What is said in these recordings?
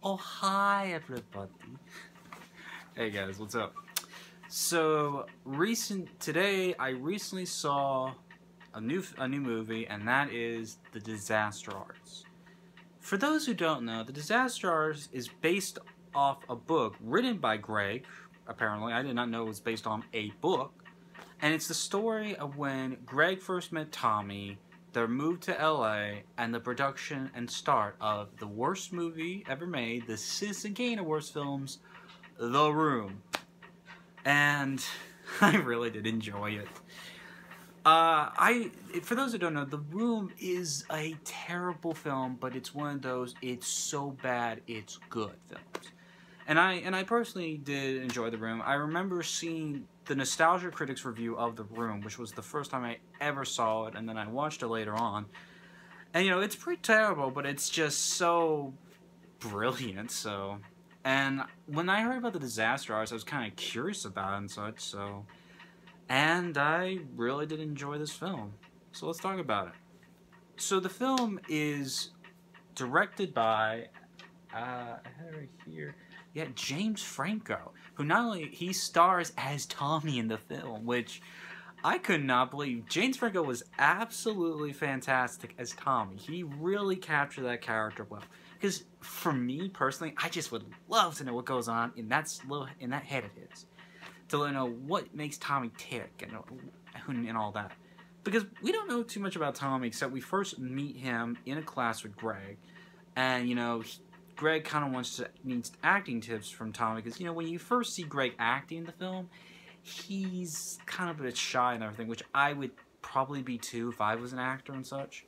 Oh, hi everybody. Hey guys, what's up? So, today I recently saw a new movie, and that is The Disaster Artist. For those who don't know, The Disaster Artist is based off a book written by Greg. Apparently, I did not know it was based on a book. And it's the story of when Greg first met Tommy, their move to LA, and the production and start of the worst movie ever made, the Citizen Kane of worst films, The Room. And I really did enjoy it. For those who don't know, The Room is a terrible film, but it's one of those, it's so bad, it's good films. And I personally did enjoy The Room. I remember seeing the Nostalgia Critics review of The Room, which was the first time I ever saw it, and then I watched it later on. And, you know, it's pretty terrible, but it's just so brilliant, so... And when I heard about The Disaster Artist, I was kind of curious about it and such, so... And I really did enjoy this film. So let's talk about it. So the film is directed by... I had it right here... Yeah, James Franco, who not only he stars as Tommy in the film, which I could not believe. James Franco was absolutely fantastic as Tommy. He really captured that character well. Because for me personally, I just would love to know what goes on in that head of his, to know what makes Tommy tick and all that. Because we don't know too much about Tommy except we first meet him in a class with Greg, and you know. Greg kind of needs acting tips from Tommy, because, you know, when you first see Greg acting in the film, he's kind of a bit shy and everything, which I would probably be too if I was an actor and such.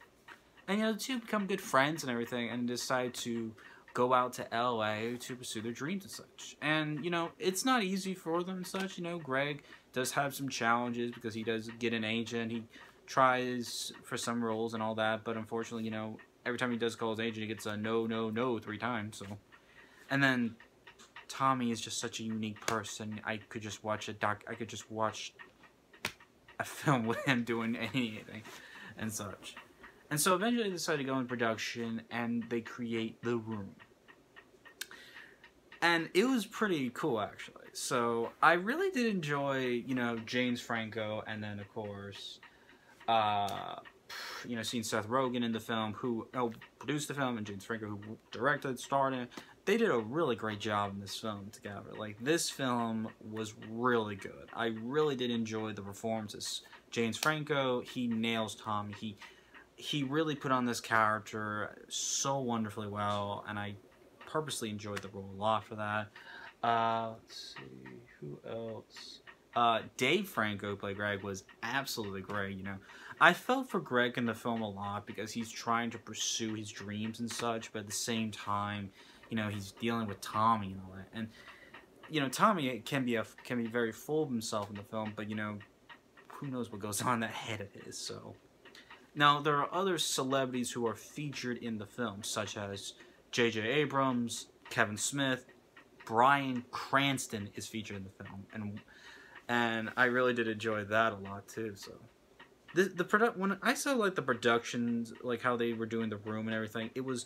And, you know, the two become good friends and everything, and decide to go out to LA to pursue their dreams and such. And, you know, it's not easy for them and such. You know, Greg does have some challenges because he does get an agent. He tries for some roles and all that, but unfortunately, you know, every time he does call his agent, he gets a no, no, no 3 times, so. And then, Tommy is just such a unique person. I could just watch a film with him doing anything and such. And so eventually they decide to go in production, and they create The Room. And it was pretty cool, actually. So, I really did enjoy, you know, James Franco, and then, of course, you know, seeing Seth Rogen in the film, who produced the film, and James Franco, who directed, starred in it. They did a really great job in this film together. Like, this film was really good. I really did enjoy the performances. James Franco, he nails Tommy. He really put on this character so wonderfully well, and I purposely enjoyed the role a lot for that. Let's see, who else? Dave Franco, who played Greg, was absolutely great, you know. I felt for Greg in the film a lot because he's trying to pursue his dreams and such, but at the same time, you know, he's dealing with Tommy and all that. And, you know, Tommy can be very full of himself in the film, but, you know, who knows what goes on in that head of his, so. Now, there are other celebrities who are featured in the film, such as J.J. Abrams, Kevin Smith, Bryan Cranston is featured in the film, and I really did enjoy that a lot too. So, when I saw like the productions, like how they were doing The Room and everything, it was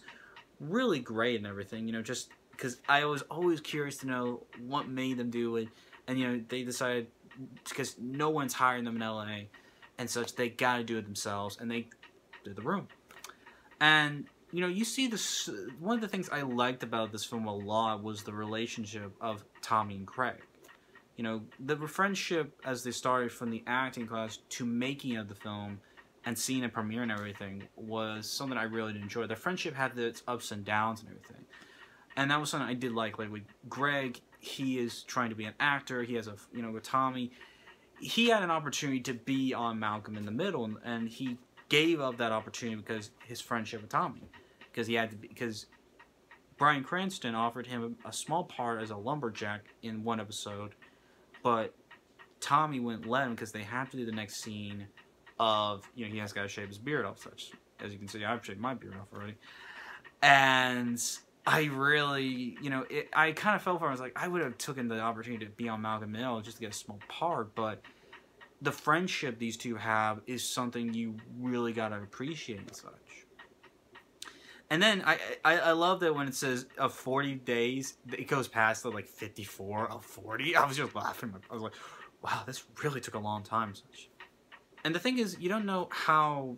really great and everything. You know, just because I was always curious to know what made them do it, and you know they decided because no one's hiring them in LA and such, they got to do it themselves, and they did The Room. And you know, you see this. One of the things I liked about this film a lot was the relationship of Tommy and Craig. You know, the friendship as they started from the acting class to making of the film and seeing it premiere and everything was something I really did enjoy. The friendship had its ups and downs and everything. And that was something I did like with Greg, he is trying to be an actor. He has you know, with Tommy, he had an opportunity to be on Malcolm in the Middle, and he gave up that opportunity because his friendship with Tommy. Because Bryan Cranston offered him a small part as a lumberjack in one episode, but Tommy wouldn't let him because they have to do the next scene of, you know, he has got to shave his beard off, such. As you can see, I've shaved my beard off already. And I really, you know, I kind of felt for him. I was like, I would have taken the opportunity to be on Malcolm Middle just to get a small part, but the friendship these two have is something you really got to appreciate and such. And then I love that when it says of 40 days, it goes past the like 54 of 40. I was just laughing. I was like, wow, this really took a long time. And the thing is, you don't know how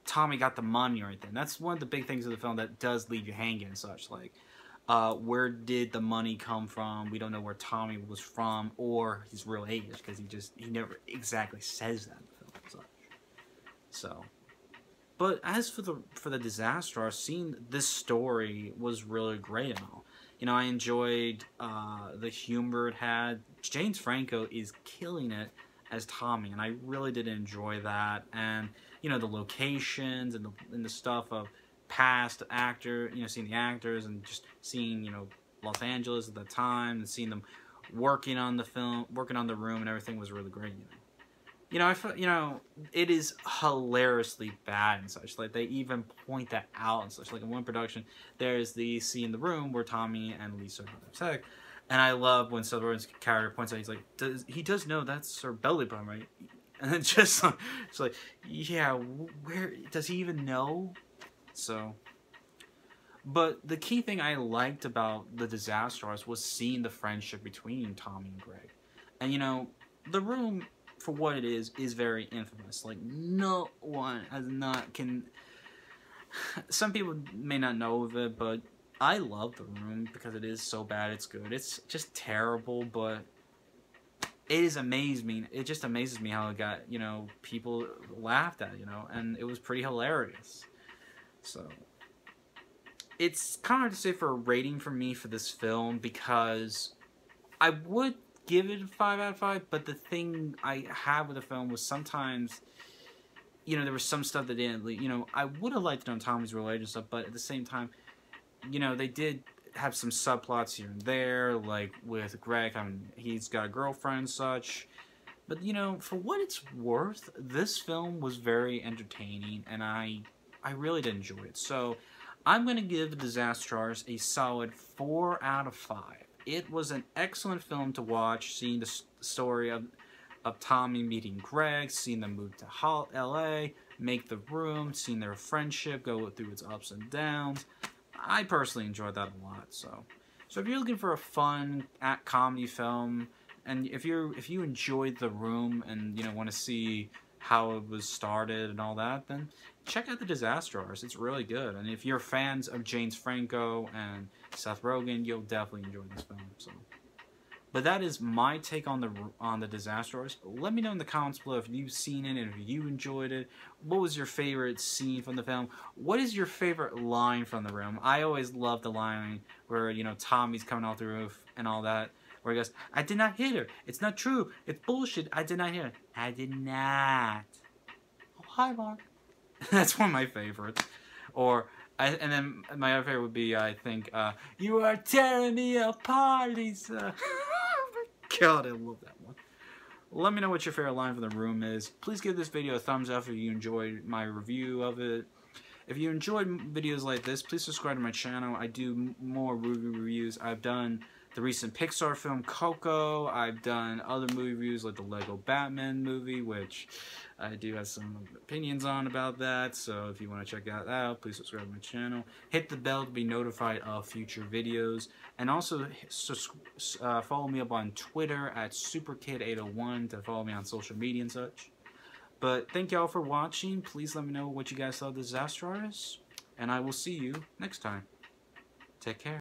Tommy got the money or anything. That's one of the big things of the film that does leave you hanging and such. Like, where did the money come from? We don't know where Tommy was from or his real age, because he never exactly says that in the film and such. So, but as for the disaster, seeing this story was really great and all. You know, I enjoyed the humor it had. James Franco is killing it as Tommy, and I really did enjoy that. And you know, the locations and the stuff of past actor, you know, seeing the actors and just seeing, you know, Los Angeles at the time and seeing them working on the film, working on the room and everything was really great. You know, it is hilariously bad and such. Like, they even point that out and such. Like, in one production, there's the scene in the room where Tommy and Lisa have sex. And I love when Seth Rogen's character points out, he's like, he does know that's her belly button, right? And then just, it's like, yeah, where, does he even know? So, but the key thing I liked about The Disaster Artist was seeing the friendship between Tommy and Greg. And, you know, The Room, for what it is very infamous. Like, no one can... Some people may not know of it, but I love The Room because it is so bad it's good. It's just terrible, but it is amazing. It just amazes me how it got, you know, people laughed at, you know, and it was pretty hilarious. So, it's kind of hard to say for a rating for me for this film, because I would give it a 5 out of 5, but the thing I have with the film was sometimes, you know, there was some stuff that didn't, you know, I would have liked to know Tommy's real age and stuff, but at the same time, you know, they did have some subplots here and there, like with Greg, I mean, he's got a girlfriend and such. But, you know, for what it's worth, this film was very entertaining, and I really did enjoy it. So, I'm going to give The Disaster Artist a solid 4 out of 5. It was an excellent film to watch, seeing the story of Tommy meeting Greg, seeing them move to L.A., make the room, seeing their friendship go through its ups and downs. I personally enjoyed that a lot. So if you're looking for a fun comedy film, and if you enjoyed The Room and, you know, want to see how it was started and all that, then check out The Disaster Artist. It's really good. And if you're fans of James Franco and Seth Rogen, you'll definitely enjoy this film. So, but that is my take on the Disaster Artist. Let me know in the comments below if you've seen it and if you enjoyed it. What was your favorite scene from the film? What is your favorite line from The Room? I always love the line where, you know, Tommy's coming off the roof and all that, where he goes, "I did not hit her. It's not true. It's bullshit. I did not hit her. I did not." Oh, hi, Mark. That's one of my favorites. Or, and then my other favorite would be, I think, "You are tearing me apart, Lisa." God, I love that one. Let me know what your favorite line from The Room is. Please give this video a thumbs up if you enjoyed my review of it. If you enjoyed videos like this, please subscribe to my channel. I do more movie reviews. I've done the recent Pixar film Coco. I've done other movie reviews like the Lego Batman movie, which I do have some opinions on about that. So if you want to check that out, please subscribe to my channel. Hit the bell to be notified of future videos. And also follow me up on Twitter at SuperKid801 to follow me on social media and such. But thank y'all for watching. Please let me know what you guys thought of The Disaster Artist. And I will see you next time. Take care.